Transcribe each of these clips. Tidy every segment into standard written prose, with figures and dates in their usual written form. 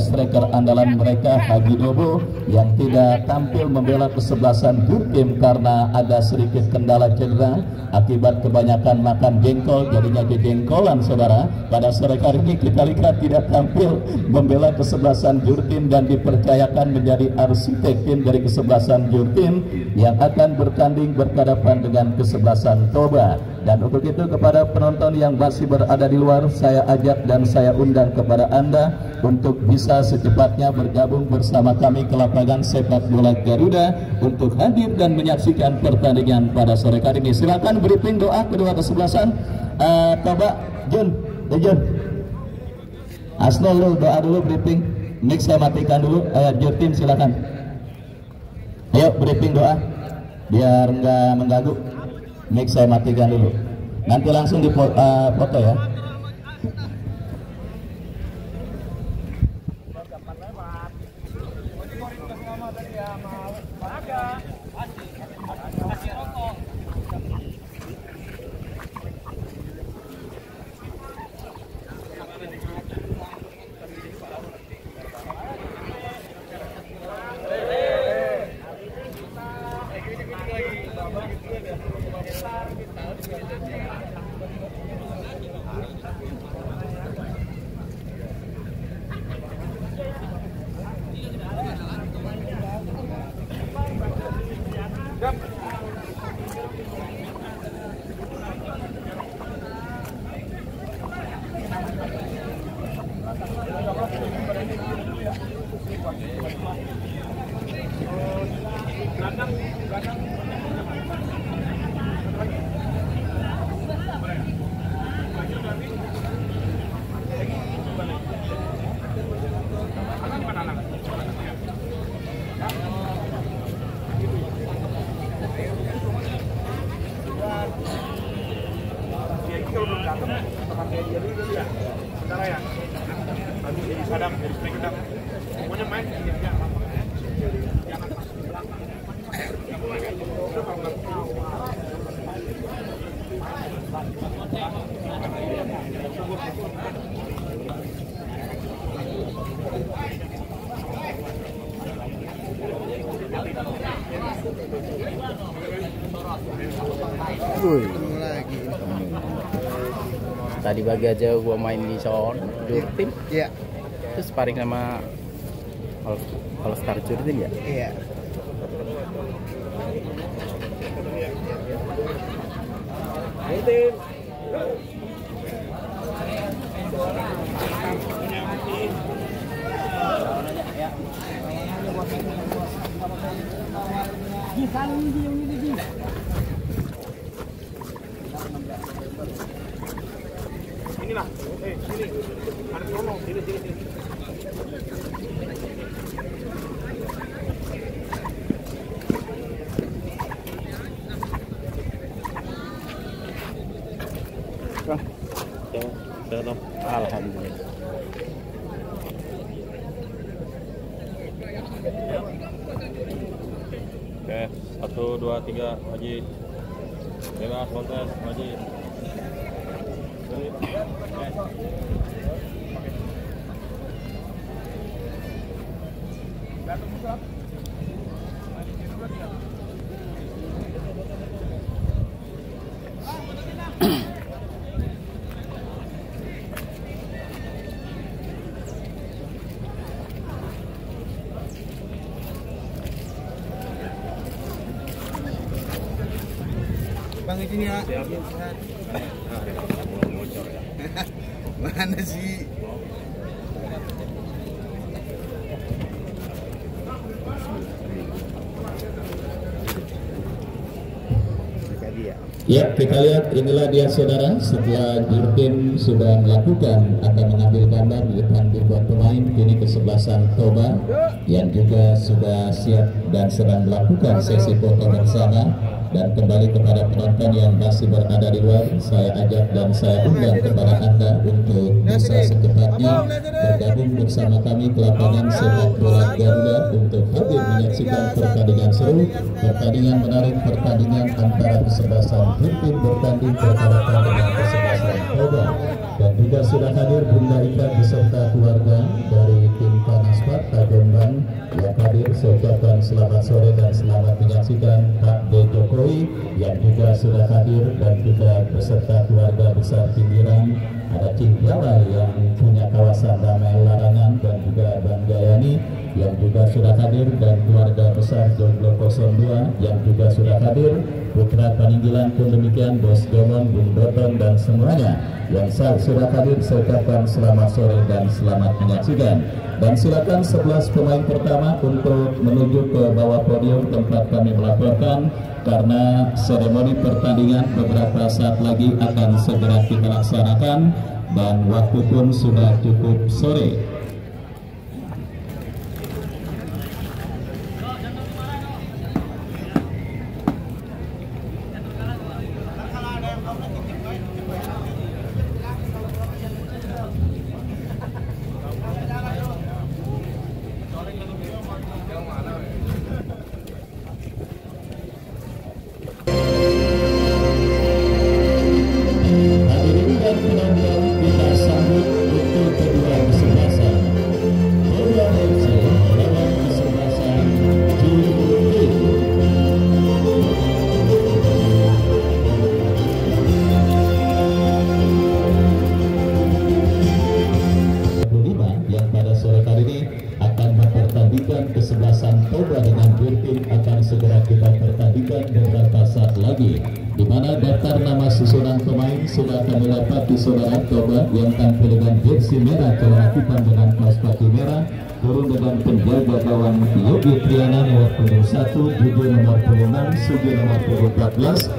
striker andalan mereka Haji Dobo yang tidak tampil membela kesebelasan Jurtim karena ada sedikit kendala cedera akibat kebanyakan makan jengkol, jadinya kejengkolan saudara. Pada sore hari ini kita lihat tidak tampil membela kesebelasan Jurtim dan dipercayakan menjadi arsitek tim dari kesebelasan Jurtim yang akan bertanding berhadapan dengan kesebelasan Toba. Dan untuk itu kepada penonton yang masih berada di luar, saya ajak dan saya undang kepada Anda untuk bisa secepatnya bergabung bersama kami ke lapangan sepak bola Garuda untuk hadir dan menyaksikan pertandingan pada sore hari ini. Silakan briefing doa kedua kesebelasan. Toba, Jun, Asnol lu doa dulu briefing. Mix saya matikan dulu. Jurtim silakan. Ayo briefing doa biar nggak mengganggu. Mix saya matikan dulu. Nanti langsung di foto ya. Tadi pagi aja gua main di Son Jurtim. Iya. Terus sparring sama All Star Jurtim ya? Iya. Inilah, sini, ada sono, sini. Alhamdulillah. Oke, 1, 2, 3, Haji. Bebas kontes, Haji. Bang izin ya. Mana sih? Ya, kita lihat inilah dia saudara, setelah Jurtim sudah melakukan akan mengambil gambar di depan ribuan pemain, kini kesebelasan Toba yang juga sudah siap dan sedang melakukan sesi foto bersama. Dan kembali kepada penonton yang masih berada di luar, saya ajak dan saya undang kepada Anda untuk bisa secepatnya bergabung bersama kami ke lapangan sepak bola Garuda untuk hadir menyaksikan pertandingan seru, pertandingan menarik, pertandingan antara kesebelasan Jurtim bertanding berhadapan dengan kesebelasan Toba. Dan juga sudah hadir Bunda Ika beserta keluarga dari tim sudah hadir dan juga beserta keluarga besar pinggiran. Ada Cingkiala yang punya kawasan Damai Larangan dan juga Bang Gayani yang juga sudah hadir, dan keluarga besar Jomblo 02 yang juga sudah hadir. Putra Paninggilan pun demikian, Bos Gomon, Bung Doton dan semuanya yang sudah hadir. Saya ucapkan selamat sore dan selamat menyaksikan. Dan silakan 11 pemain pertama untuk menuju ke bawah podium tempat kami melaporkan, karena seremoni pertandingan beberapa saat lagi akan segera kita laksanakan dan waktu pun sudah cukup sore. Kesebelasan Toba dengan Jurtim akan segera kita pertandingkan beberapa saat lagi, di mana daftar nama susunan pemain sudah kami dapat di saudara Toba yang tampil dengan jersey merah, celana hitam dengan kaos kaki merah, turun dengan penjaga gawang Yogi Triana nomor punggung 1, Judo nomor punggung 6, Sugi nomor punggung 14,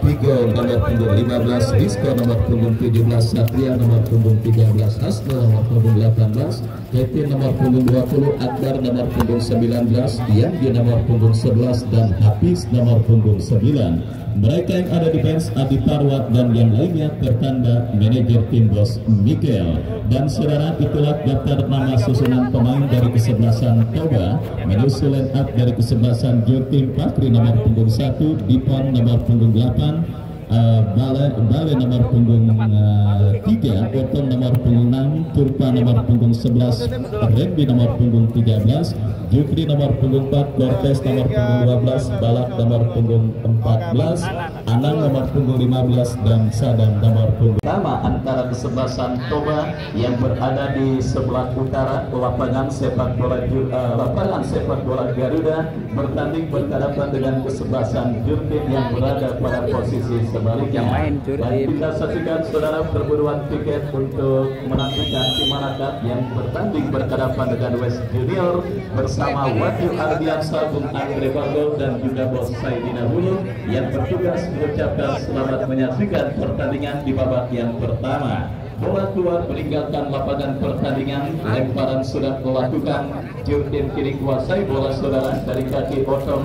Pigo nomor punggung 15, Rizko nomor punggung 17, Satria nomor punggung 13, Hasno nomor punggung 18, Kevin nomor punggung 20, Akbar nomor punggung 19, Yanggi nomor punggung 11, dan Hafiz nomor punggung 9. Mereka yang ada di bench Adi Parwat dan yang lainnya tertanda manajer tim Bos Miguel. Dan saudara, itulah daftar nama susunan pemain dari kesebelasan Toba. Menyusul line up dari kesebelasan Jurtim, Pakri nomor punggung 1, Dipon nomor punggung 8, Bale nomor punggung 3, Otong nomor punggung 6, Turpa nomor punggung 11, Rembi nomor punggung 13, Jufri nomor punggung 4, Cortes nomor punggung 12, Balak nomor punggung 14, Anang nomor punggung 15, dan Sadam nomor punggung pertama antara kesebelasan Toba yang berada di sebelah utara lapangan sepak bola Garuda bertanding berhadapan dengan kesebelasan Jurtim yang berada pada posisi sebaliknya. Dan kita saksikan saudara perburuan tiket untuk menantikan tim Manakab yang bertanding berhadapan dengan West Junior bersama Wakil Ardiansa, Bung Andre Bagol dan juga Bos Saidina Hulu yang bertugas mengucapkan selamat menyaksikan pertandingan di babak yang pertama. Bola keluar meninggalkan lapangan pertandingan, lemparan sudah dilakukan, Jurtim kiri kuasai bola saudara dari kaki Otong.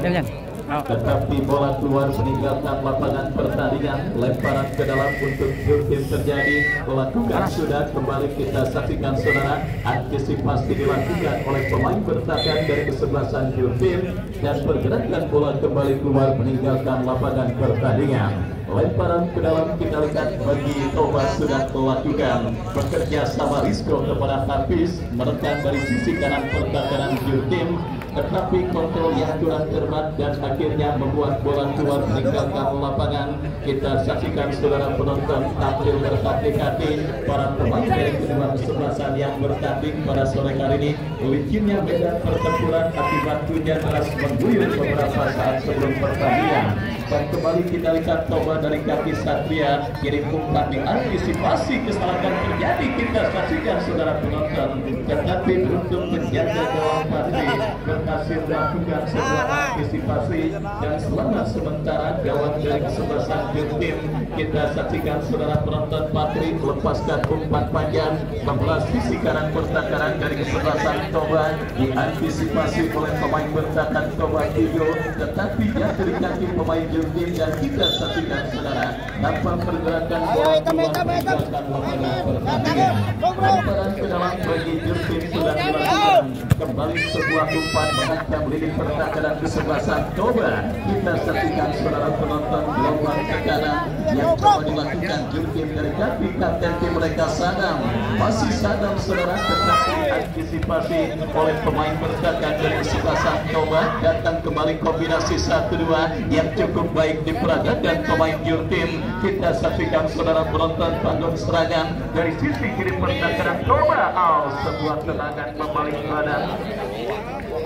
Tetapi bola keluar meninggalkan lapangan pertandingan, lemparan ke dalam untuk Jurtim terjadi, lakukan sudah, kembali kita saksikan saudara, antisipasi dilakukan oleh pemain bertahan dari kesebelasan Jurtim dan pergerakan bola kembali keluar meninggalkan lapangan pertandingan. Lemparan ke dalam kita lihat bagi Toba sudah dilakukan, bekerja sama Rizko kepada Hafiz, menekan dari sisi kanan pertahanan Jurtim, tetapi kontrol yang kurang cermat dan akhirnya membuat bola keluar meninggalkan lapangan. Kita saksikan saudara penonton tampil berhati-hati para pemain dari kedua kesebelasan yang bertanding pada sore hari ini. Licinnya medan pertempuran akibat hujan deras mengguyur beberapa saat sebelum pertandingan. Dan kembali kita lihat Toba dari kaki Satria, kirim umpan diantisipasi kesalahan terjadi. Kita saksikan saudara penonton, tetapi untuk menjaga gawang Patri berhasil melakukan sebuah antisipasi dan selamat sementara gawang dari kesebelasan Jurtim. Kita saksikan saudara penonton, Patri melepaskan umpan panjang membelah sisi kanan pertahanan dari kesebelasan Toba, diantisipasi oleh pemain bertahan Toba Tigo, tetapi jatuh di kaki pemain Jurtim. Dan kita saksikan saudara tanpa pergerakan bola keluar meninggalkan lapangan pertandingan. pertandingan. Lemparan ke dalam bagi Jurtim sudah dilakukan. Kembali sebuah umpan mengancam lini pertahanan kesebelasan Toba. Kita saksikan saudara penonton gelombang ke kanan yang coba dilakukan Jurtim dari kaki kapten tim mereka Sadam. Masih Sadam saudara, tetapi antisipasi oleh pemain bertahan dari kesebelasan Toba. Datang kembali kombinasi 1-2 yang cukup baik diperagakan pemain Jurtim. Kita saksikan saudara penonton panggung serangan dari sisi kiri pertahanan Toba. Sebuah tendangan membalik badan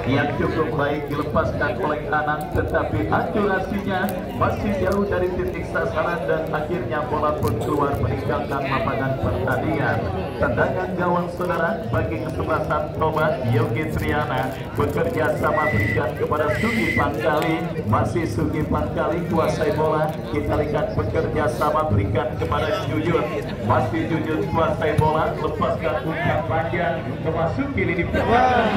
yang cukup baik dilepaskan oleh Anang, tetapi akurasinya masih jauh dari titik sasaran dan akhirnya bola pun keluar meninggalkan lapangan pertandingan. Tendangan gawang saudara bagi kesebelasan Toba. Yogi Triana bekerja sama berikan kepada Sugi Pangkali. Masih Sugi Pangkali kuasai bola. Kita lihat bekerja sama berikan kepada Jujur. Masih Jujur kuasai bola, lepaskan umpan panjang memasuki lini pertahanan.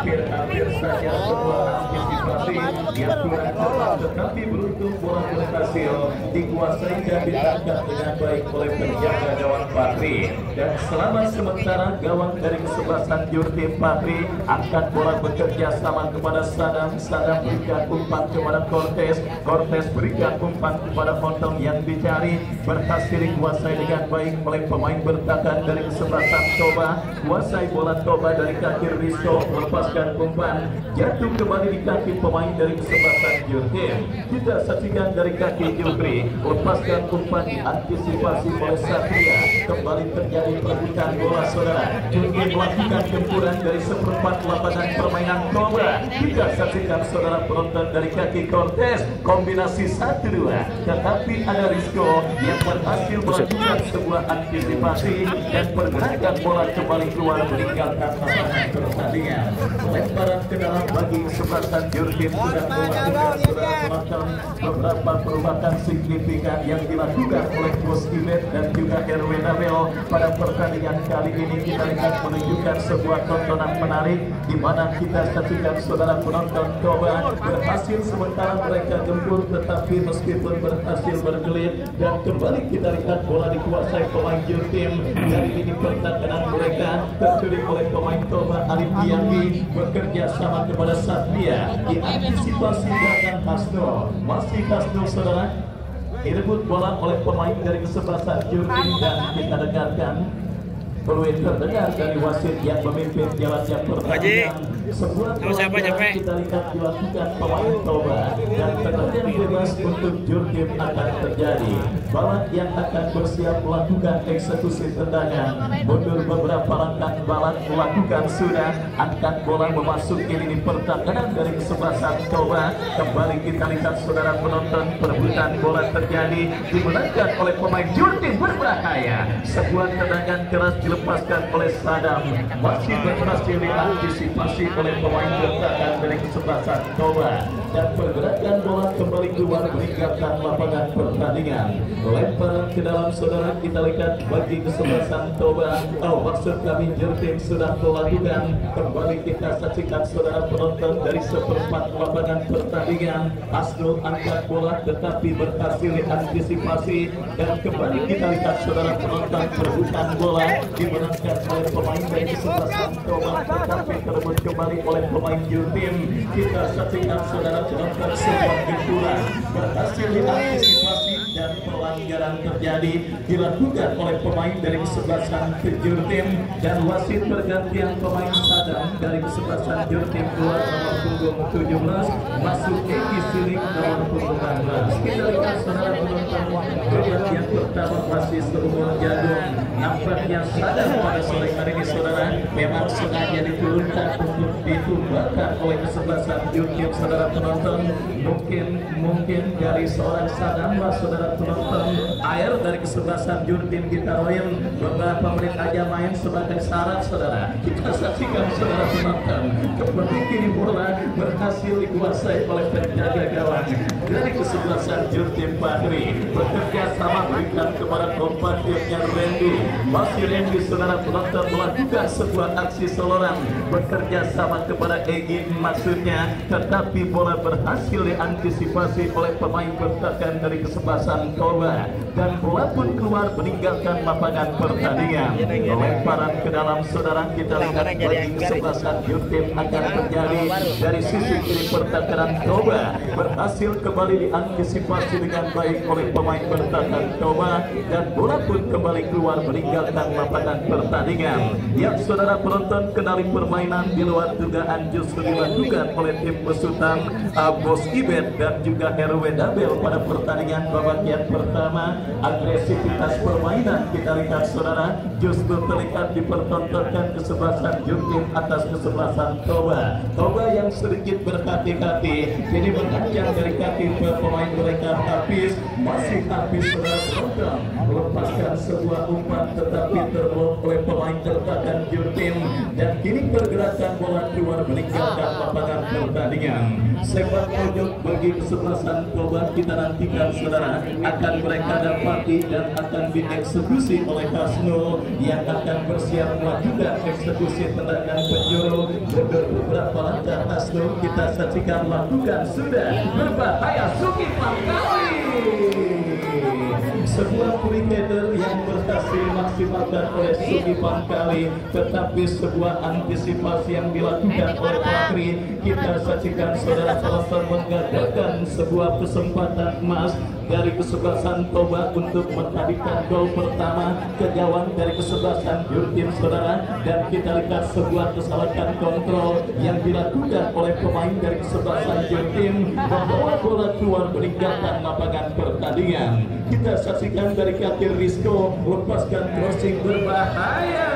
Hampir saja sebuah antisipasi yang kurang tepat, tetapi beruntung bola berhasil dikuasai dan ditangkap dengan baik oleh penjaga gawang Patri. Dan selamat sementara gawang dari kesebelasan Jurtim Patri angkat bola bekerja sama kepada Sadam. Sadam berikan umpan kepada Cortez. Cortez berikan umpan kepada Fontong yang dicari, berhasil dikuasai dengan baik oleh pemain bertahan dari kesebelasan Toba. Kuasai bola Toba dari kaki Rizko, lepaskan umpan, jatuh kembali di kaki pemain dari kesebelasan Jurtim. Kita saksikan dari kaki Jufri, lepaskan umpan diantisipasi oleh Satria. Kembali terjadi perebutan bola saudara. Jurtim melakukan gempuran dari seperempat lapangan permainan Toba. Kita saksikan saudara penonton dari kaki Cortez, kombinasi 1-2, tetapi ada Rizko yang berhasil melakukan sebuah antisipasi dan pergerakan bola kembali keluar meninggalkan lapangan pertandingan. Lemparan ke dalam bagi kesebelasan Jurtim sudah melakukan saudara penonton beberapa perubahan signifikan yang dilakukan oleh Bos Ibet dan juga Erwin Abel pada pertandingan kali ini. Kita lihat menunjukkan sebuah tontonan menarik di mana kita saksikan saudara penonton Toba berhasil sementara mereka gempur, tetapi meskipun berhasil berkelit dan kembali kita lihat bola dikuasai pemain Jurtim dari lini pertahanan mereka tercuri oleh pemain Toba. Alif Diangi bekerja sama kepada Satria, diantisipasi dengan Hasno. Masih Hasno saudara, direbut bola oleh pemain dari kesebelasan Jurtim dan kita dengarkan peluit terdengar dari wasit yang memimpin jalannya pertandingan. Sebuah pelanggaran kita lihat dilakukan pemain Toba dan tendangan bebas untuk Jurtim akan terjadi. Balat yang akan bersiap melakukan eksekusi tendangan mundur beberapa langkah. Balat melakukan sudah angkat bola memasuki lini pertahanan dari kesebelasan Toba. Kembali kita lihat saudara penonton, perebutan bola terjadi dimenangkan oleh pemain Jurtim berbahaya. Sebuah tendangan keras dilepaskan oleh Sadam, masih berhasil diantisipasi oleh pemain bertahan dari kesebelasan Toba dan pergerakan bola kembali keluar meninggalkan lapangan pertandingan. Lemparan ke dalam saudara kita lihat bagi kesebelasan Toba. Maksud kami Jurtim sudah melakukan. Kembali kita saksikan saudara penonton dari seperempat lapangan pertandingan. Asnul angkat bola tetapi berhasil diantisipasi dan kembali kita lihat saudara penonton perebutan bola dimenangkan oleh pemain dari kesebelasan Toba tetapi terebut kembali oleh pemain Jurtim. Kita saksikan saudara penonton sebuah benturan berhasil diantisipasi dan pelanggaran terjadi dilakukan oleh pemain dari kesebelasan Jurtim dan wasit pergantian pemain Sadam dari kesebelasan Jurtim keluar nomor punggung 17 masuk Eki Silik nomor punggung 16. Kita lihat saudara penonton pergantian pertama masih seumur jagung. Nampaknya Sadam pada sore hari ini saudara memang sengaja diturunkan untuk ditumbangkan oleh kesebelasan Jurtim. Saudara penonton, mungkin dari seorang Sadam saudara penonton, air dari kesebelasan Jurtim ditaruhin beberapa menit aja main sebagai syarat saudara. Kita saksikan saudara penonton, kembali kini bola berhasil dikuasai oleh penjaga gawang dari kesebelasan Jurtim Patri. Bekerja sama berikan kepada kompatriotnya Randy. Masih Randy saudara penonton melakukan sebuah sebuah aksi Soloran bekerja sama kepada Egy maksudnya, tetapi bola berhasil diantisipasi oleh pemain bertahan dari kesebelasan Toba dan bola pun keluar meninggalkan lapangan pertandingan. Lemparan ke dalam saudara, kita lihat bagi kesebelasan Jurtim akan terjadi dari sisi kiri pertahanan Toba, berhasil kembali diantisipasi dengan baik oleh pemain bertahan Toba dan bola pun kembali keluar meninggalkan lapangan pertandingan. Ya saudara penonton, kendali permainan di luar dugaan justru dilakukan oleh tim besutan Bos Ibet dan juga RW Dabel pada pertandingan babak yang pertama. Agresivitas permainan kita lihat saudara justru terlihat dipertontonkan kesebelasan Jurtim atas kesebelasan Toba. Toba yang sedikit berhati-hati ini mengancam dari kaki pemain mereka Hafiz, masih Hafiz saudara penonton melepaskan sebuah umpan tetapi terblok oleh pemain tertahan Jurtim dan kini pergerakan bola keluar meninggalkan lapangan pertandingan. Sepak pojok bagi kesebelasan Toba kita nantikan saudara akan mereka dapati dan akan dieksekusi oleh Hasnul yang akan bersiap melakukan eksekusi tendangan penjuru. Beberapa langkah Hasnul kita saksikan lakukan sudah berbahaya Suki Pangkali. Sebuah free header yang berhasil maksimalkan oleh Sugi Pangkali, tetapi sebuah antisipasi yang dilakukan oleh Fakri. Kita saksikan saudara Salsar menggagalkan sebuah kesempatan emas dari kesebelasan Toba untuk menghadikan gol pertama ke gawang dari kesebelasan Jurtim saudara, dan kita lihat sebuah kesalahan kontrol yang dilakukan oleh pemain dari kesebelasan Jurtim membawa bola keluar meninggalkan lapangan pertandingan. Kita saksikan dari kaki Rizko lepaskan crossing berbahaya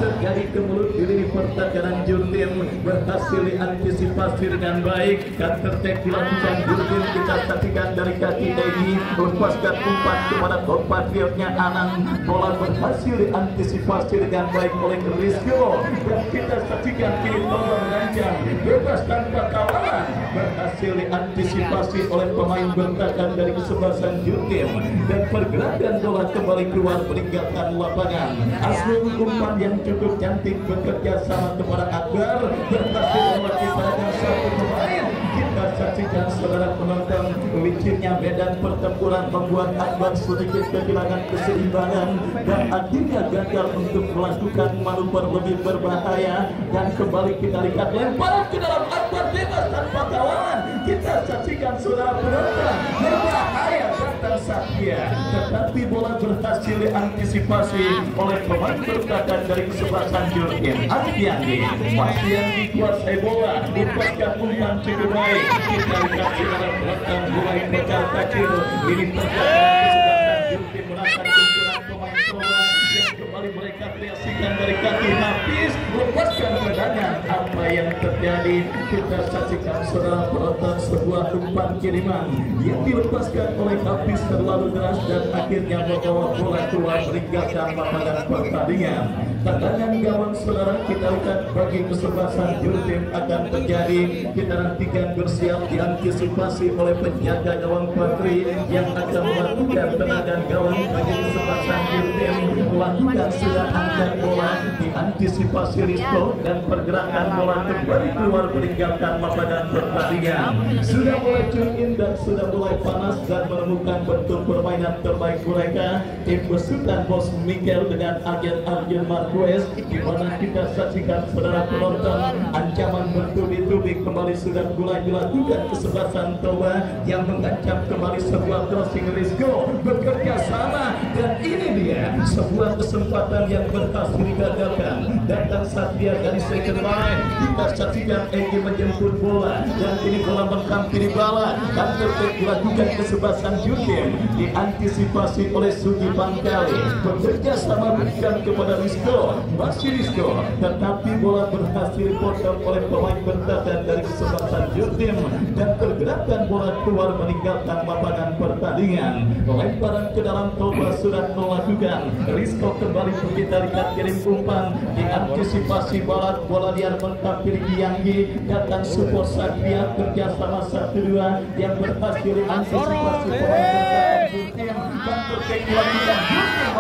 terjadi ke mulut diri pertahanan Jurtim, berhasil diantisipasi dengan baik. Counter attack dilakukan Jurtim, kita saksikan dari kaki Egy lepaskan umpan kepada compatriotnya Anang, bola berhasil diantisipasi dengan baik oleh Rizko dan kita saksikan kini bola mengancam bebas tanpa kawalan, berhasil diantisipasi oleh pemain bertahan dari kesebelasan Jurtim dan pergerakan bola kembali keluar meninggalkan lapangan. Asrul umpan yang cukup cantik bekerja sama kepada Akbar, berhasil melakukan satu pemain. Kita saksikan saudara penonton, licinnya medan pertempuran membuat Akbar sedikit kehilangan keseimbangan dan akhirnya gagal untuk melakukan manuver lebih berbahaya dan kembali kita lihat lemparan ke dalam Akbar bebas tanpa kawan. Kita saksikan saudara penonton, berbahaya datang Satya, tetapi bola berhasil diantisipasi oleh pemain bertahan dari kesebelasan Jurtim. Ardiandi masih yang dikuasai bola, lepaskan umpan cukup baik. Kita lihat saudara penonton mulai bekal kecil ini pertahanan kesebelasan Jurtim merasakan kumpulan pemain Toba yang kembali mereka kreasikan dari kaki Hafiz, lepaskan badannya. Apa yang terjadi? Kita saksikan saudara penonton sebuah umpan kiriman yang dilepaskan oleh Hafiz terlalu deras dan akhirnya membawa bola keluar meninggalkan lapangan pertandingan. Tendangan gawang saudara kita lihat bagi kesebelasan Jurtim akan terjadi. Kita nantikan bersiap diantisipasi oleh penjaga gawang Fakri yang akan melakukan tendangan gawang bagi kesebelasan Jurtim. Lakukan sudah angkat bola, diantisipasi Rizko dan pergerakan bola kembali keluar meninggalkan lapangan pertandingan. Sudah mulai tune in dan sudah mulai panas dan menemukan bentuk permainan terbaik mereka. Tim besutan Bos Mikel dengan agen Marquez, di mana kita saksikan saudara penonton ancaman bertubi-tubi kembali sudah mulai dilakukan kesebelasan Toba yang mengancam kembali sebuah crossing. Rizko bekerja sama dan ini dia sebuah kesempatan yang berhasil digagalkan. Datang Satria dari second line, kita saksikan Egy menjemput bola dan ini bola menghampiri bala. Counter attack dilakukan kesebelasan Jurtim, diantisipasi oleh Sugi Pangkali, bekerja sama berikan kepada Rizko, masih Rizko, tetapi bola berhasil dipotong oleh pemain bertahan dari kesebelasan Jurtim dan pergerakan bola keluar meninggalkan lapangan pertandingan. Lemparan ke dalam Toba sudah melakukan. Rizko kembali kita lihat kirim umpan, diantisipasi bola liar menghampiri Gianggi, datang support Satria kerjasama 1-2 yang berhasil diantisipasi pemain bertahan Jurtim dan terkait dilakukan Jurtim.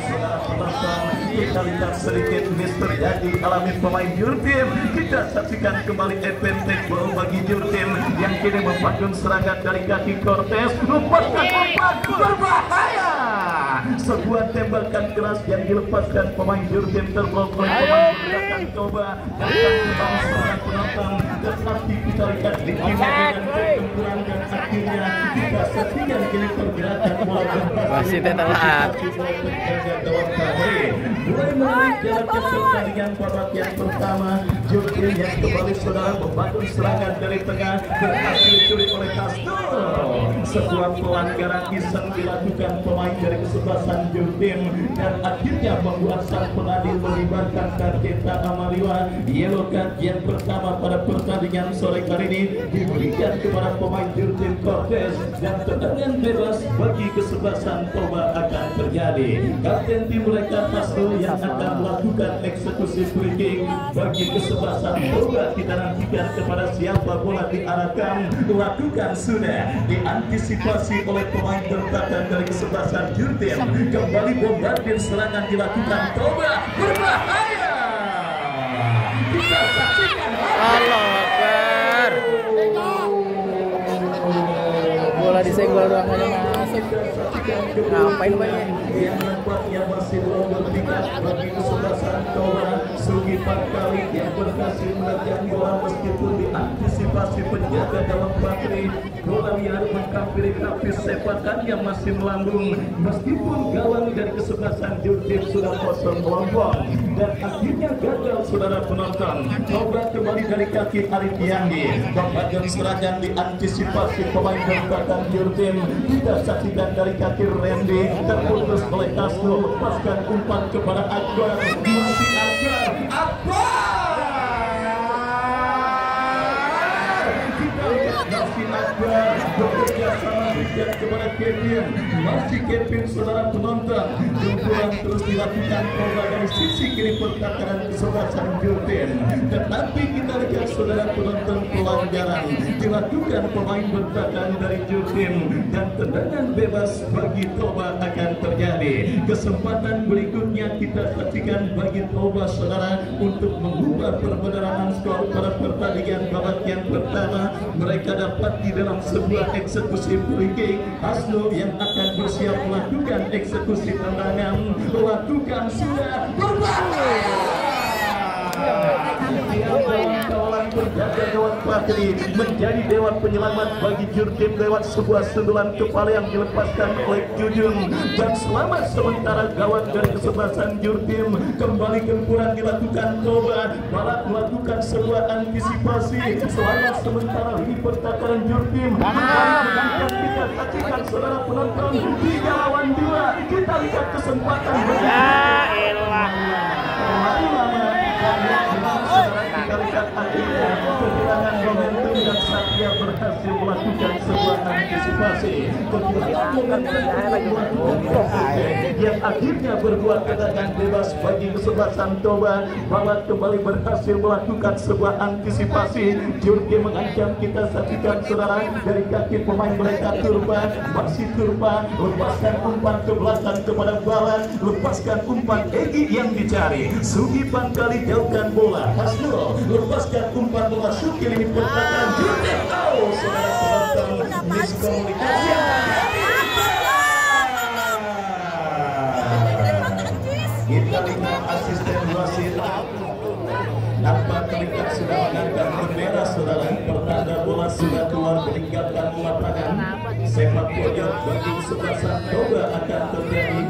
Saudara penonton, kita lihat sedikit misteri yang dialami pemain Jurtim. Kita saksikan kembali advantage ball bagi Jurtim yang kini membangun serangan dari kaki Cortez. Lepaskan umpan berbahaya. Sebuah tembakan keras yang dilepaskan pemain Jurtim terblok oleh pemain belakang Toba. Datang kembali serangan penonton. Tetapi kita lihat di kini dengan pertempuran dan akhirnya kita saksikan kini pergerakan bola masih telat. Mulai menarik jalannya pertandingan babak yang pertama. Jurtim yang kembali saudara membangun serangan dari tengah berhasil dicuri oleh Castor. Sebuah pelanggaran iseng dilakukan pemain dari kesebelasan Jurtim dan akhirnya membuat sang pengadil melibatkan Karteta Amaliwa. Yellow card yang pertama pada pertandingan sore kali ini diberikan kepada pemain Jurtim Cortez dan tendangan bebas bagi kesebelasan Toba akan terjadi. Kapten tim mereka Castor yang akan melakukan eksekusi free kick bagi kesebelasan Toba. Kita nantikan kepada siapa bola diarahkan. Lakukan sudah diantisipasi oleh pemain bertahan dari kesebelasan Jurtim. Kembali bombardir serangan dilakukan Toba berbahaya. Kita saksikan. Allahu Akbar. Bola disenggol doang aja masuk. Ngapain banyak? Yang nampaknya masih belum bertingkat bagi kesebelasan Toba. Sugi 4 kali yang berhasil menerjang bola meskipun diantisipasi penjaga dalam bateri. Bola liar menghampiri kapis sepakan yang masih melambung. Meskipun gawang dari kesebelasan Jurtim sudah kosong melompong dan akhirnya gagal saudara penonton. Toba kembali dari kaki Arif Yanggi. Membangun serangan diantisipasi pemain bertahan Jurtim. Kita saksikan dari kaki Randy terputus oleh Castor. Lepaskan umpan kepada Akbar. Masih Akbar. Akbar bekerja sama berikan kepada Kevin. Masih Kevin saudara penonton. Jumpuran terus dilakukan Toba dari sisi kiri pertahanan kesebelasan Jurtim. Tetapi kita lihat saudara penonton pelanggaran dilakukan pemain bertahan dari Jurtim dan tendangan bebas bagi Toba akan terjadi. Kesempatan berikutnya kita saksikan bagi Toba saudara untuk mengubah perbedaan skor pada pertandingan babak yang pertama. Mereka dapat di dalam sebuah eksekusi free kick. Hasnul yang akan bersiap melakukan eksekusi tendangan. Lakukan sudah berbahaya. Kawalan berjaga gawang Patri menjadi dewan penyelamat bagi Jurtim lewat sebuah sundulan kepala yang dilepaskan oleh Jujung dan selamat sementara gawang dari kesebelasan Jurtim. Kembali gempuran dilakukan Toba. Balak melakukan sebuah antisipasi. Selamat sementara ini pertahanan Jurtim. Kita saksikan saudara penonton 3 lawan 2. Kita lihat kesempatan kita lihat akhirnya kehilangan momentum dan Satria berhasil melakukan sebuah antisipasi. Yang akhirnya berbuat tendangan bebas bagi kesebelasan Toba. Balak kembali berhasil melakukan sebuah antisipasi. Jurtim mengancam kita saksikan saudara dari kaki pemain mereka Turba. Masih Turba lepaskan umpan ke belakang kepada Balak. Lepaskan umpan Egi yang dicari. Sugi kali jauhkan bola. Hasnul lepaskan umpan memasuki lini pertahanan Jurtim. Oh, saudara penonton, miskomunikasi. Kita lihat asisten wasit nampak terlihat sudah mengangkat bendera saudara. Pertanda bola sudah keluar meninggalkan lapangan. Sepak pojok bagi kesebelasan Toba akan terjadi.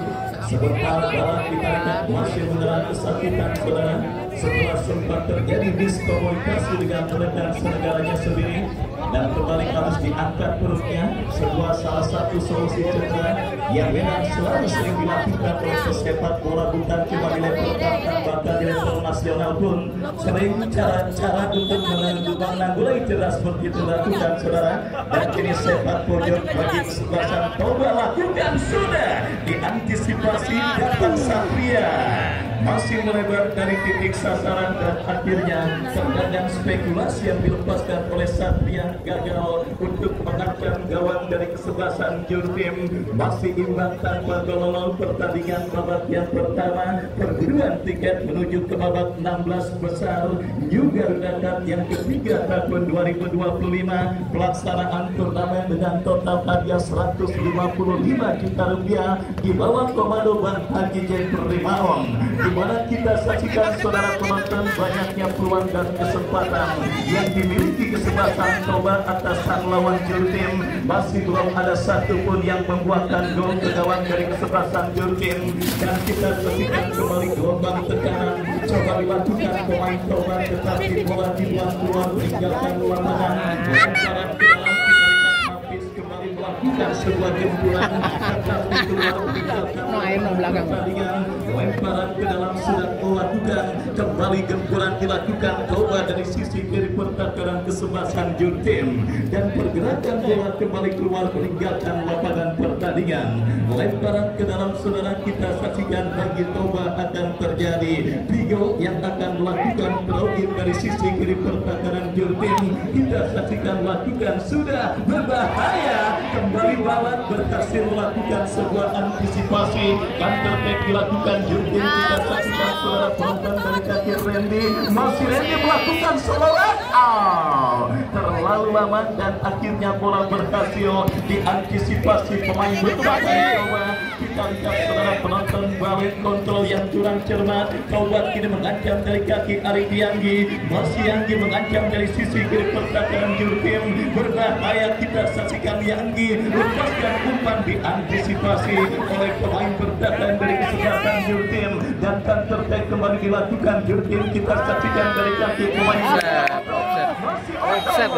Sebentar Balak kita lihat masih menelan kesakitan saudara setelah sempat terjadi miskomunikasi dengan rekan senegaranya sendiri dan kembali harus diangkat perutnya. Sebuah salah satu solusi cedera yang memang selalu sering dilakukan oleh pesepak bola bukan cuma di level bahkan di level nasional pun sering cara-cara untuk menanggulangi cedera seperti itu dilakukan saudara. Dan kini sepak pojok bagi kesebelasan Toba lakukan sudah diantisipasi datang Satria. masih melebar dari titik sasaran dan akhirnya terkadang spekulasi yang dilepaskan oleh Satria gagal untuk mengancam gawang dari kesebelasan Jurtim. Masih imbang tanpa gol pertandingan babak yang pertama. Perburuan tiket menuju ke babak 16 besar New Garuda Cup yang ketiga tahun 2025. Pelaksanaan turnamen dengan total hadiah 155 juta rupiah di bawah komando Bang Haji J. Primaon, di mana kita saksikan saudara penonton banyaknya peluang dan kesempatan yang dimiliki kesebelasan Toba atas sang lawan Jurtim. Masih belum ada satupun yang membuahkan gol ke gawang dari kesebelasan Jurtim, dan kita saksikan kembali gelombang tekanan coba dilakukan pemain Toba, tetapi bola dibuang keluar meninggalkan lapangan. Lemparan ke dalam habis kembali melakukan sebuah gempuran, tetapi keluar meninggalkan pertandingan. Lemparan ke dalam sudah melakukan kembali gempuran dilakukan Toba dari sisi kiri pertahanan kesebelasan Jurtim, dan pergerakan bola kembali keluar meninggalkan lapangan pertandingan. Lemparan ke dalam saudara kita saksikan bagi Toba akan terjadi Vigo yang akan melakukan throw-in dari sisi kiri pertahanan Jurtim. Kita saksikan lakukan sudah berbahaya, kembali Balan berhasil melakukan sebuah antisipasi, counter attack dilakukan Jurtim. Kita saksikan saudara penonton dari kaki Randy, masih Randy melakukan selawat terlalu lama, dan akhirnya bola berhasil diantisipasi pemain bertahan Toba. Kita lihat saudara penonton balik kontrol yang kurang cermat. Toba kini mengancam dari kaki Arif Yanggi, masih Yanggi mengancam dari sisi kiri pertahanan Jurtim. Berbahaya, kita saksikan Yanggi lepaskan umpan diantisipasi oleh pemain bertahan dari kesebelasan Jurtim, dan counter attack kembali dilakukan Jurtim. Kita saksikan dari kaki pemain offside.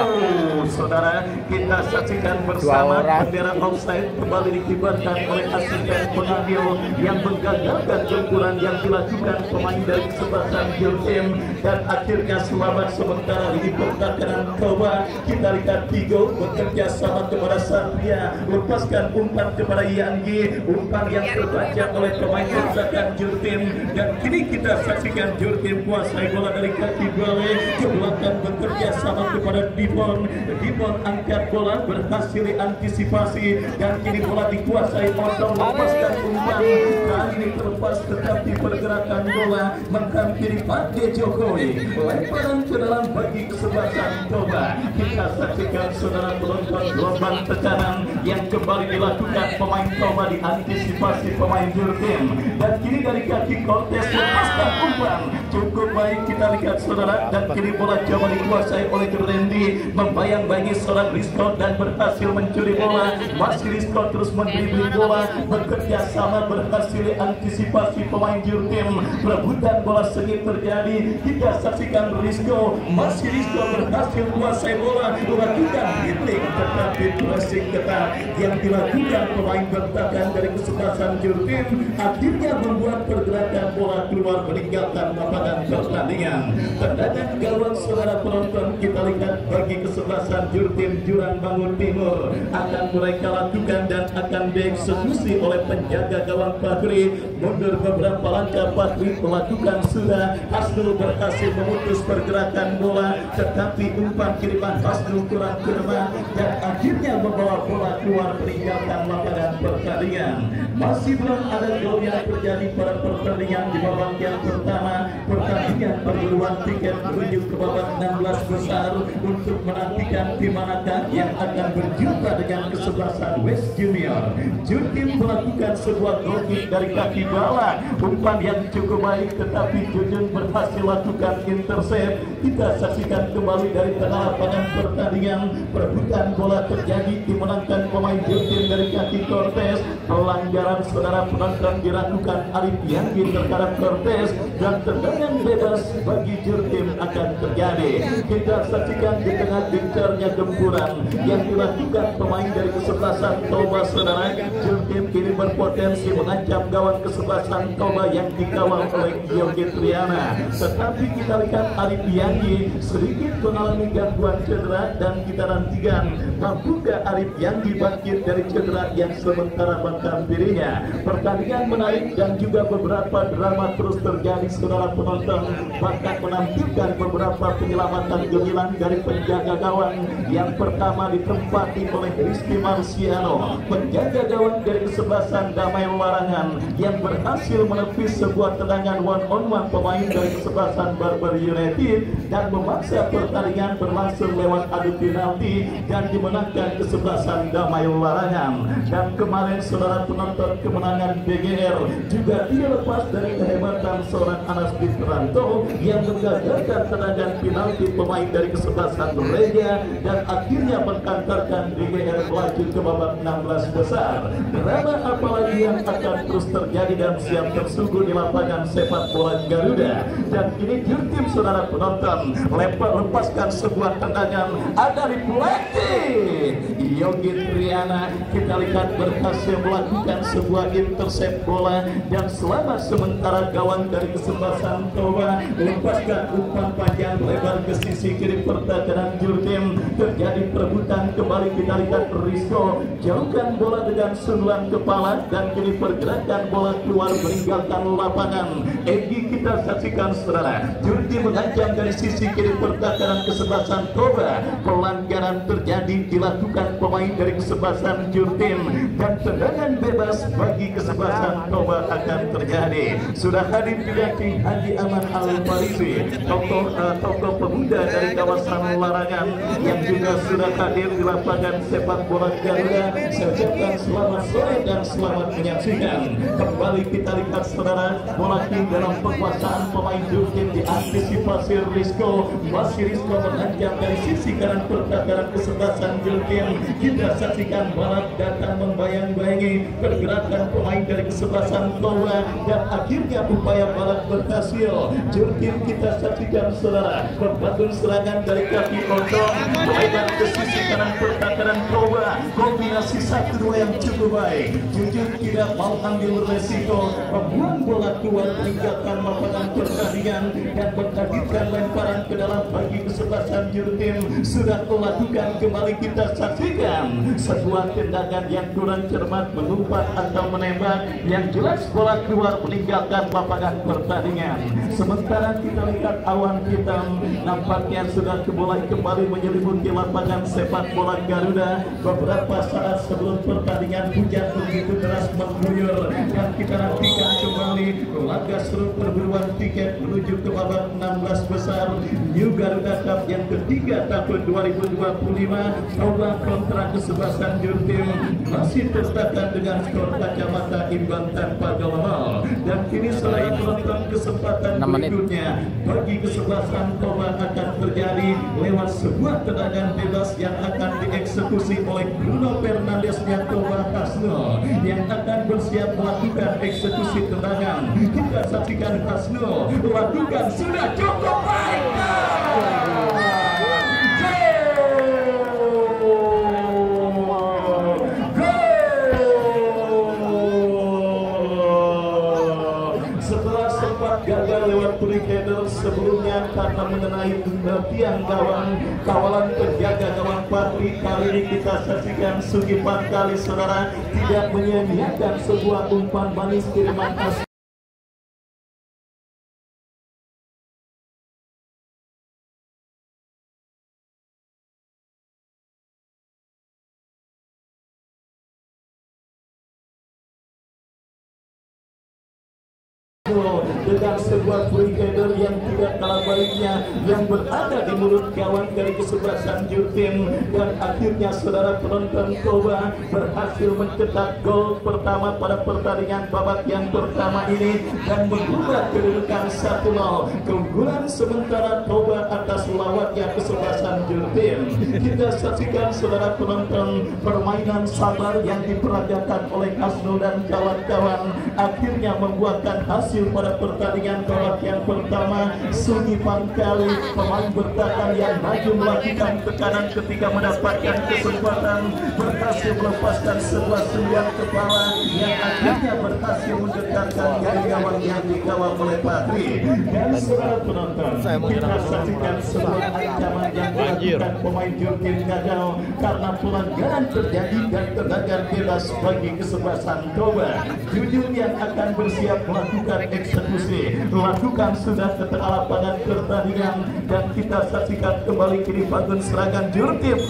Saudara, kita saksikan bersama bendera offside kembali dikibarkan oleh asisten pengambil yang menggagalkan gempuran yang dilakukan pemain dari kesebelasan Jurtim, dan akhirnya selamat sementara di pertahanan Toba. Kita lihat Vigo bekerja sama kepada Satria, lepaskan umpan kepada Yanggi, umpan yang terbaca oleh pemain pertahanan Jurtim, dan kini kita saksikan Jurtim kuasai bola dari kaki Bale ke belakang, bekerja sama kepada Dibon. Dibon angkat bola, berhasil diantisipasi, dan kini bola dikuasai Odong, lepaskan umpan, kali ini terlepas tetapi pergerakan bola menghampiri Pak Jokowi. Lemparan ke dalam bagi kesebelasan Toba. Kita saksikan saudara penonton gelombang tekanan yang kembali dilakukan pemain Toba diantisipasi pemain Jurtim, dan kini dari kaki Cortez lepaskan umpan cukup baik. Kita lihat saudara, dan kini bola coba dikuasai oleh Randy, membayang-bayangi seorang Rizko dan berhasil mencuri bola. Masih Rizko terus mendribling bola, bekerja sama berhasil antisipasi pemain Jurtim. Perebutan bola sengit terjadi. Kita saksikan Rizko, masih Rizko berhasil menguasai bola, melakukan dribbling, tetapi pressing ketat yang dilakukan pemain bertahan dari kesebelasan Jurtim akhirnya membuat pergerakan bola keluar meninggalkan lapangan pertandingan. Tendangan gawang saudara penonton kita lihat bagi kesebelasan Jurtim Jurang Bangun Timur akan mereka lakukan dan akan dieksekusi oleh penjaga gawang Patri. Mundur beberapa langkah, Patri melakukan sudah. Hasnul berhasil memutus pergerakan bola, tetapi umpan kiriman Hasnul kurang kena, dan akhirnya membawa bola keluar meninggalkan lapangan pertandingan. Masih belum ada gol yang terjadi pada pertandingan di babak yang pertama. Pertandingan perburuan tiket menuju ke babak 16 besar untuk menantikan di manakah yang akan berjumpa dengan kesebelasan West Junior. Jurtim melakukan sebuah gol dari kaki Bala, umpan yang cukup baik, tetapi Jujun berhasil lakukan intercept. Kita saksikan kembali dari tengah lapangan pertandingan. Perebutan bola terjadi, dimenangkan pemain Jurtim dari kaki Cortez. Pelanggaran saudara penonton dilakukan Arif Yanggi terhadap Cortez, dan tendangan bebas bagi Jurtim akan terjadi. Kita saksikan di tengah gencarnya gempuran yang dilakukan pemain dari kesebelasan Toba saudara. Jurtim kini berpotensi mengancam gawang kesebelasan Toba yang dikawal oleh Yogi Triana. Tetapi kita lihat Arif Yanggi sedikit mengalami gangguan cedera dan kita nantikan mampukah Arif Yanggi bangkit dari cedera yang sementara menghampirinya. Pertandingan menarik dan juga beberapa drama terus terjadi saudara penonton, bahkan menampilkan beberapa penyelamatan gemilang dari penjaga gawang. Yang pertama ditempati oleh Rizky Marciano, penjaga gawang dari kesebelasan Damai Larangan, yang berhasil menepis sebuah tendangan one on one pemain dari kesebelasan Barber United dan memaksa pertandingan berlangsung lewat adu penalti dan dimenangkan kesebelasan Damai Larangan. Dan kemarin saudara penonton, kemenangan BGR juga tidak lepas dari kehebatan seorang Anas Fitranto yang menggagalkan tendangan penalti pemain dari kesebelasan Reja dan akhirnya mengkantarkan BGR melaju ke babak 16 besar. Drama apalagi yang akan terus terjadi dan siap tersungguh di lapangan sepak bola Garuda. Dan ini tim saudara penonton lepaskan sebuah tendangan, ada deflecting. Yogi Triana kita lihat berhasil melakukan sebuah intercept bola dan selamat sementara gawang dari kesebelasan Toba lepaskan umpan panjang lebar ke sisi kiri pertahanan Jurtim. Terjadi perebutan kembali, kita lihat Rizko jauhkan bola dengan sundulan kepala dan kini pergerakan bola keluar meninggalkan lapangan. Egi kita saksikan saudara, Jurtim mengancam dari sisi kiri pertahanan kesebelasan Toba. Pelanggaran terjadi dilakukan pemain dari kesebelasan Jurtim dan tendangan bebas bagi kesebelasan Toba akan terjadi. Sudah hadir juga King Haji Aman Al-Farisi, tokoh pemuda dari kawasan Larangan yang juga sudah hadir di lapangan sepak bola Garuda. Saya ucapkan selamat sore dan selamat menyaksikan. Kembali kita lihat saudara, bola King dalam penguasaan pemain Jurtim diantisipasi Rizko. Masih Rizko mengancam dari sisi kanan pertahanan kesebelasan Jurtim. Kita saksikan balap datang membayang-bayangi pergerakan pemain dari kesebelasan Toba dan akhirnya upaya balap berhasil. Jurtim kita saksikan saudara, membangun serangan dari kaki Otong melebar ke sisi kanan pertahanan Toba. Kombinasi 1-2 yang cukup baik. Jujur tidak mau ambil resiko, membuang bola keluar meninggalkan lapangan pertandingan dan menghadirkan lemparan ke dalam bagi kesebelasan Jurtim. Sudah melakukan kembali kita saksikan sebuah tendangan yang kurang cermat, mengumpat atau menembak, yang jelas bola keluar meninggalkan lapangan pertandingan. Sementara kita lihat awan hitam nampaknya sudah mulai kembali menyelimuti lapangan sepak bola Garuda. Beberapa saat sebelum pertandingan hujan begitu deras mengguyur dan kita nantikan kembali laga seru perburuan tiket menuju ke babak 16 besar New Garuda Cup yang ketiga tahun 2025. Toba kontra kesebelasan Jurtim masih tertekan dengan skor kacamata imbang tanpa gol. Dan kini selain menonton kesempatan berikutnya bagi kesebelasan Toba akan terjadi lewat sebuah tendangan bebas yang akan dieksekusi oleh Bruno Fernandesnya Toba Hasno yang akan bersiap melakukan eksekusi tendangan. Kita saksikan Hasno lakukan, sudah cukup baik. Gagal lewat free header sebelumnya karena mengenai tiang gawang kawalan penjaga gawang Patri. Kali ini kita saksikan Sugi Patkali saudara tidak menyia-nyiakan sebuah umpan manis kiriman asli. Dengan sebuah free header yang tidak kalah baiknya yang berada di mulut gawang dari kesebelasan Jurtim, dan akhirnya saudara penonton Toba berhasil mencetak gol pertama pada pertandingan babak yang pertama ini dan mengubah kedudukan 1-0. Keunggulan sementara Toba atas lawaknya kesebelasan Jurtim. Kita saksikan saudara penonton permainan sabar yang diperagakan oleh Hasno dan kawan-kawan akhirnya membuahkan hasil pada pertandingan babak yang pertama. Sugi Pangkali, pemain bertahan yang maju melakukan tekanan ketika mendapatkan kesempatan, berhasil melepaskan sebuah serangan kepala yang akhirnya berhasil mendekatkan gawang yang dikawal oleh Patri. Dan saudara penonton, kita saksikan sebuah ancaman yang dilakukan pemain Jurtim gagal karena pelanggaran terjadi dan tendangan bebas bagi kesebelasan Toba. Jujur yang akan bersiap melakukan eksekusi, lakukan sudah ke tengah lapangan pertandingan, dan kita saksikan kembali kini bangun serangan Jurtim.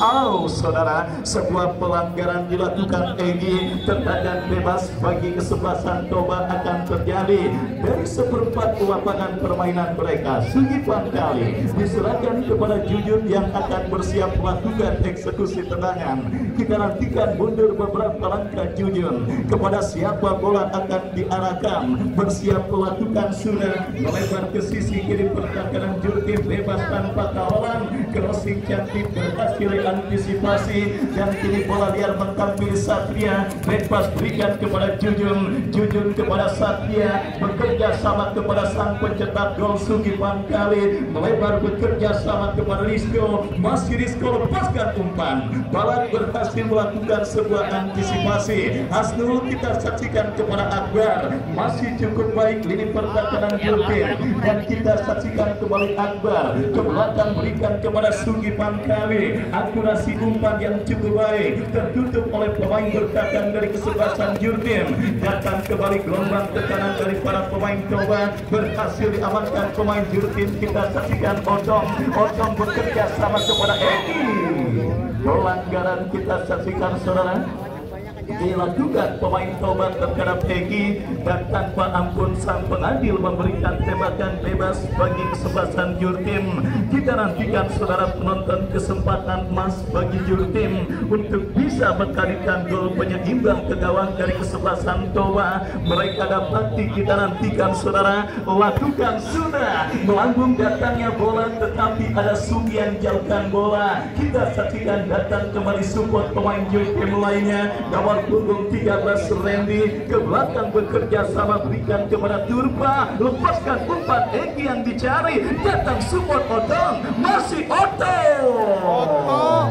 Saudara, sebuah pelanggaran dilakukan Egy, tendangan bebas bagi kesebelasan Toba akan terjadi dari seperempat lapangan permainan mereka. Sugi Pangkali diserahkan kepada Jujur yang akan bersiap melakukan eksekusi tendangan. Kita nantikan mundur beberapa langkah Jujur, kepada siapa bola akan diarahkan, bersiap melakukan sudah melebar ke sisi kiri pertahanan Jurtim bebas tanpa kawalan. Crossing cantik berhasil antisipasi, dan kini bola liar mengambil Satria, bebas berikan kepada Jujur kepada Satria, bekerja sama kepada sang pencetak gol Sugi Pangkali, melebar bekerja sama kepada Rizko, masih Rizko lepaskan umpan, Balan berhasil melakukan sebuah antisipasi. Hasnul kita saksikan kepada Akbar, masih cukup baik lini pertahanan Jurtim, dan kita saksikan kembali Akbar ke belakang berikan kepada Sugi Pangkali, akurasi umpan yang cukup baik tertutup oleh pemain bertahan dari kesebelasan Jurtim. Datang kembali gelombang tekanan dari para pemain Toba, berhasil diamankan pemain Jurtim. Kita saksikan Odong bekerja sama kepada Egy. Pelanggaran kita saksikan saudara dilakukan pemain Toba terhadap Egy, dan tanpa ampun sang pengadil memberikan tembakan bebas bagi kesebelasan Jurtim. Kita nantikan saudara penonton kesempatan emas bagi Jurtim untuk bisa mengkalikan gol penyeimbang ke gawang dari kesebelasan Toba. Mereka dapati kita nantikan saudara, lakukan sudah melambung datangnya bola, tetapi ada Sugi yang jauhkan bola. Kita saksikan datang kembali support pemain Jurtim lainnya, gawang punggung 13 Randy ke belakang bekerja sama berikan kepada Turba, lepaskan umpan Egy yang dicari, datang support Otong, masih Otong.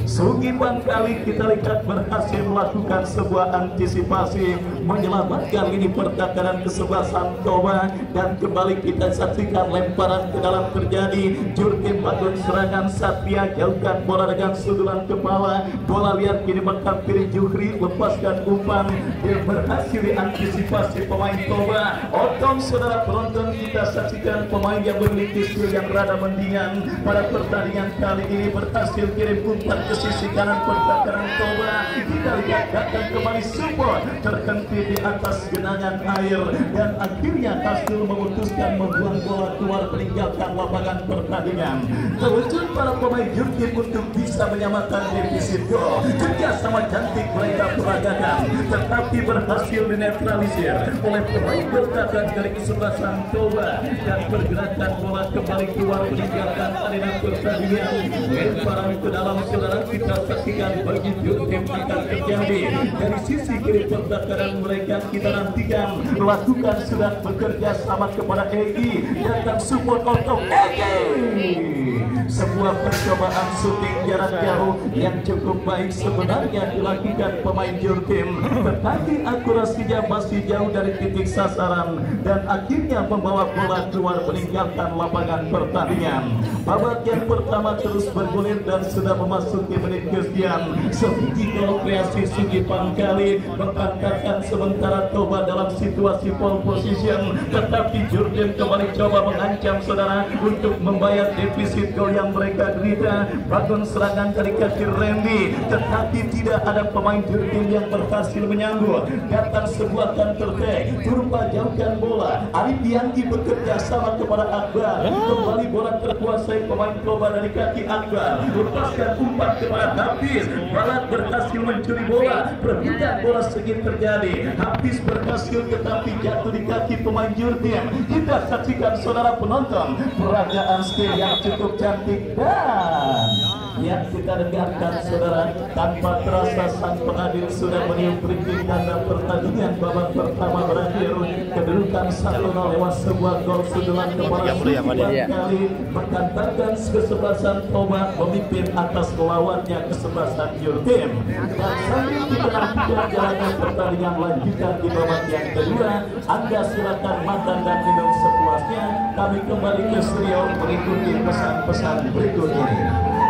Sugi Pangkali kita lihat berhasil melakukan sebuah antisipasi, menyelamatkan ini pertahanan kesebelasan Toba, dan kembali kita saksikan lemparan ke dalam terjadi. Jurtim bangun serangan, Satria jauhkan bola dengan sundulan kepala, bola liar kini menghampiri Juhri, lepaskan umpan, dia berhasil diantisipasi pemain Toba. Otong saudara penonton, kita saksikan pemain yang memiliki skill yang rada mendingan pada pertandingan kali ini, berhasil kirim umpan ke sisi kanan pertahanan Toba. Kita lihat datang kembali support, terhenti di atas genangan air, dan akhirnya Hasnul memutuskan membuang bola keluar meninggalkan lapangan pertandingan. Terwujud para pemain Jurtim untuk bisa menyamakan defisit gol. Kerjasama cantik mereka peragakan, tetapi berhasil dinetralisir oleh pemain bertahan dari kesebelasan Toba, dan pergerakan bola kembali keluar meninggalkan arena pertandingan. Lemparan ke dalam saudara, kita saksikan bagi Jurtim akan terjadi dari sisi kiri pertahanan mereka. Kita nantikan lakukan sudah bekerja sama kepada Egy, datang support untuk Egy. Sebuah percobaan syuting jarak jauh yang cukup baik sebenarnya dilakukan pemain Jurtim, tetapi akurasinya masih jauh dari titik sasaran, dan akhirnya membawa bola keluar meninggalkan lapangan pertandingan. Babak yang pertama terus bergulir dan sudah memasuki menit kesekian. Sebiji gol kreasi Sugi Pangkali mengangkatkan sementara Toba dalam situasi pole position, tetapi Jurtim kembali coba mengancam saudara untuk membayar defisit gol yang mereka derita. Bangun serangan dari kaki Randy, tetapi tidak ada pemain Jurtim yang berhasil menyambut. Datang sebuah counter attack, Turba jauhkan bola, Arif Dianggi bekerja sama kepada Akbar, kembali bola terkuasai pemain Toba dari kaki Akbar, lepaskan umpan kepada Hafiz. Balat berhasil mencuri bola, perebutan bola sedikit terjadi. Hafiz berhasil tetapi jatuh di kaki pemain Jurtim. Kita saksikan saudara penonton, peragaan skill yang cukup cantik, dan yang kita dengarkan saudara, tanpa terasa sang pengadil sudah meniup peringkat tanda pertandingan babak pertama berakhir. Kedudukan mengalahkan 1-0 lewat sebuah gol sundulan kepala kali mengantarkan kesebelasan Toba memimpin atas lawannya kesebelasan Jurtim. Dan sambil di tengah jalannya pertandingan lanjutan di babak yang kedua, Anda silakan makan dan minum sepuasnya. Kami kembali ke studio mengikuti pesan-pesan berikut ini.